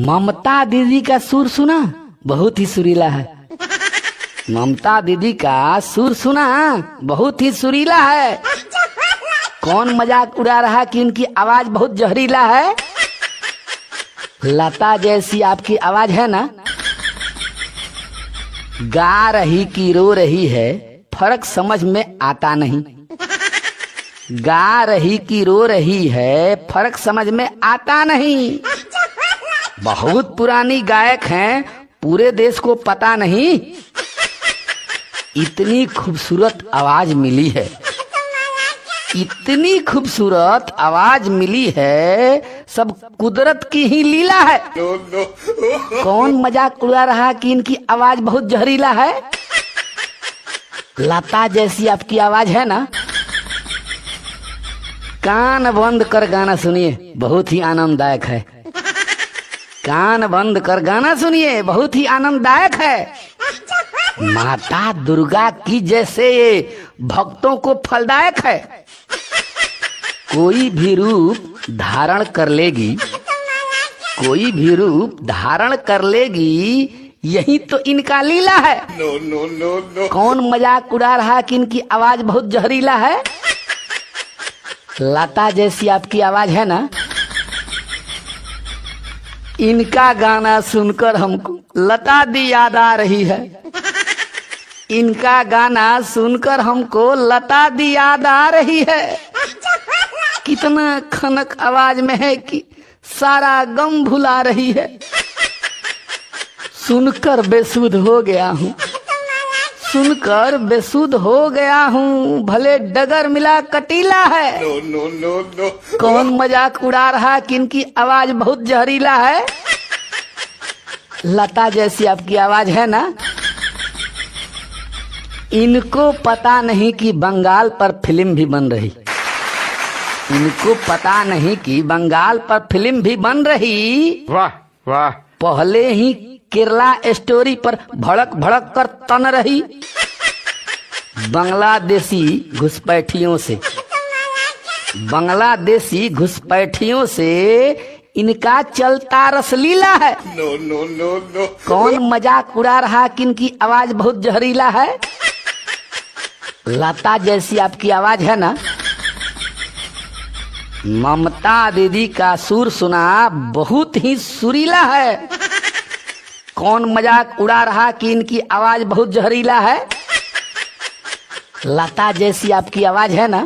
ममता दीदी का सुर सुना, बहुत ही सुरीला है। ममता दीदी का सुर सुना, बहुत ही सुरीला है। कौन मजाक उड़ा रहा कि उनकी आवाज बहुत जहरीला है। लता जैसी आपकी आवाज है ना, गा रही कि रो रही है फर्क समझ में आता नहीं। गा रही कि रो रही है फर्क समझ में आता नहीं। बहुत पुरानी गायक हैं, पूरे देश को पता नहीं। इतनी खूबसूरत आवाज मिली है, इतनी खूबसूरत आवाज मिली है, सब कुदरत की ही लीला है। कौन मजाक उड़ा रहा कि इनकी आवाज बहुत जहरीला है। लता जैसी आपकी आवाज है ना, कान बंद कर गाना सुनिए, बहुत ही आनंददायक है। कान बंद कर गाना सुनिए, बहुत ही आनंददायक है। माता दुर्गा की जैसे ये भक्तों को फलदायक है। कोई भी रूप धारण कर लेगी, कोई भी रूप धारण कर लेगी, यही तो इनका लीला है। कौन मजाक उड़ा रहा कि इनकी आवाज बहुत जहरीला है। लता जैसी आपकी आवाज है ना, इनका गाना सुनकर हमको लता दी याद आ रही है। इनका गाना सुनकर हमको लता दी याद आ रही है। कितना खनक आवाज में है कि सारा गम भुला रही है। सुनकर बेसुध हो गया हूँ, सुनकर बेसुध हो गया हूँ, भले डगर मिला कटीला है। कौन मजाक उड़ा रहा कि इनकी आवाज बहुत जहरीला है। लता जैसी आपकी आवाज है ना, इनको पता नहीं कि बंगाल पर फिल्म भी बन रही। इनको पता नहीं कि बंगाल पर फिल्म भी बन रही। वाह वाह। पहले ही केरला स्टोरी पर भड़क भड़क कर तन रही। बांग्लादेशी घुसपैठियों से, बांग्लादेशी घुसपैठियों से इनका चलता रसलीला है। कौन मजाक उड़ा रहा कि इनकी आवाज बहुत जहरीला है। लता जैसी आपकी आवाज है ना, ममता दीदी का सुर सुना, बहुत ही सुरीला है। कौन मजाक उड़ा रहा कि इनकी आवाज बहुत जहरीला है। लता जैसी आपकी आवाज है ना,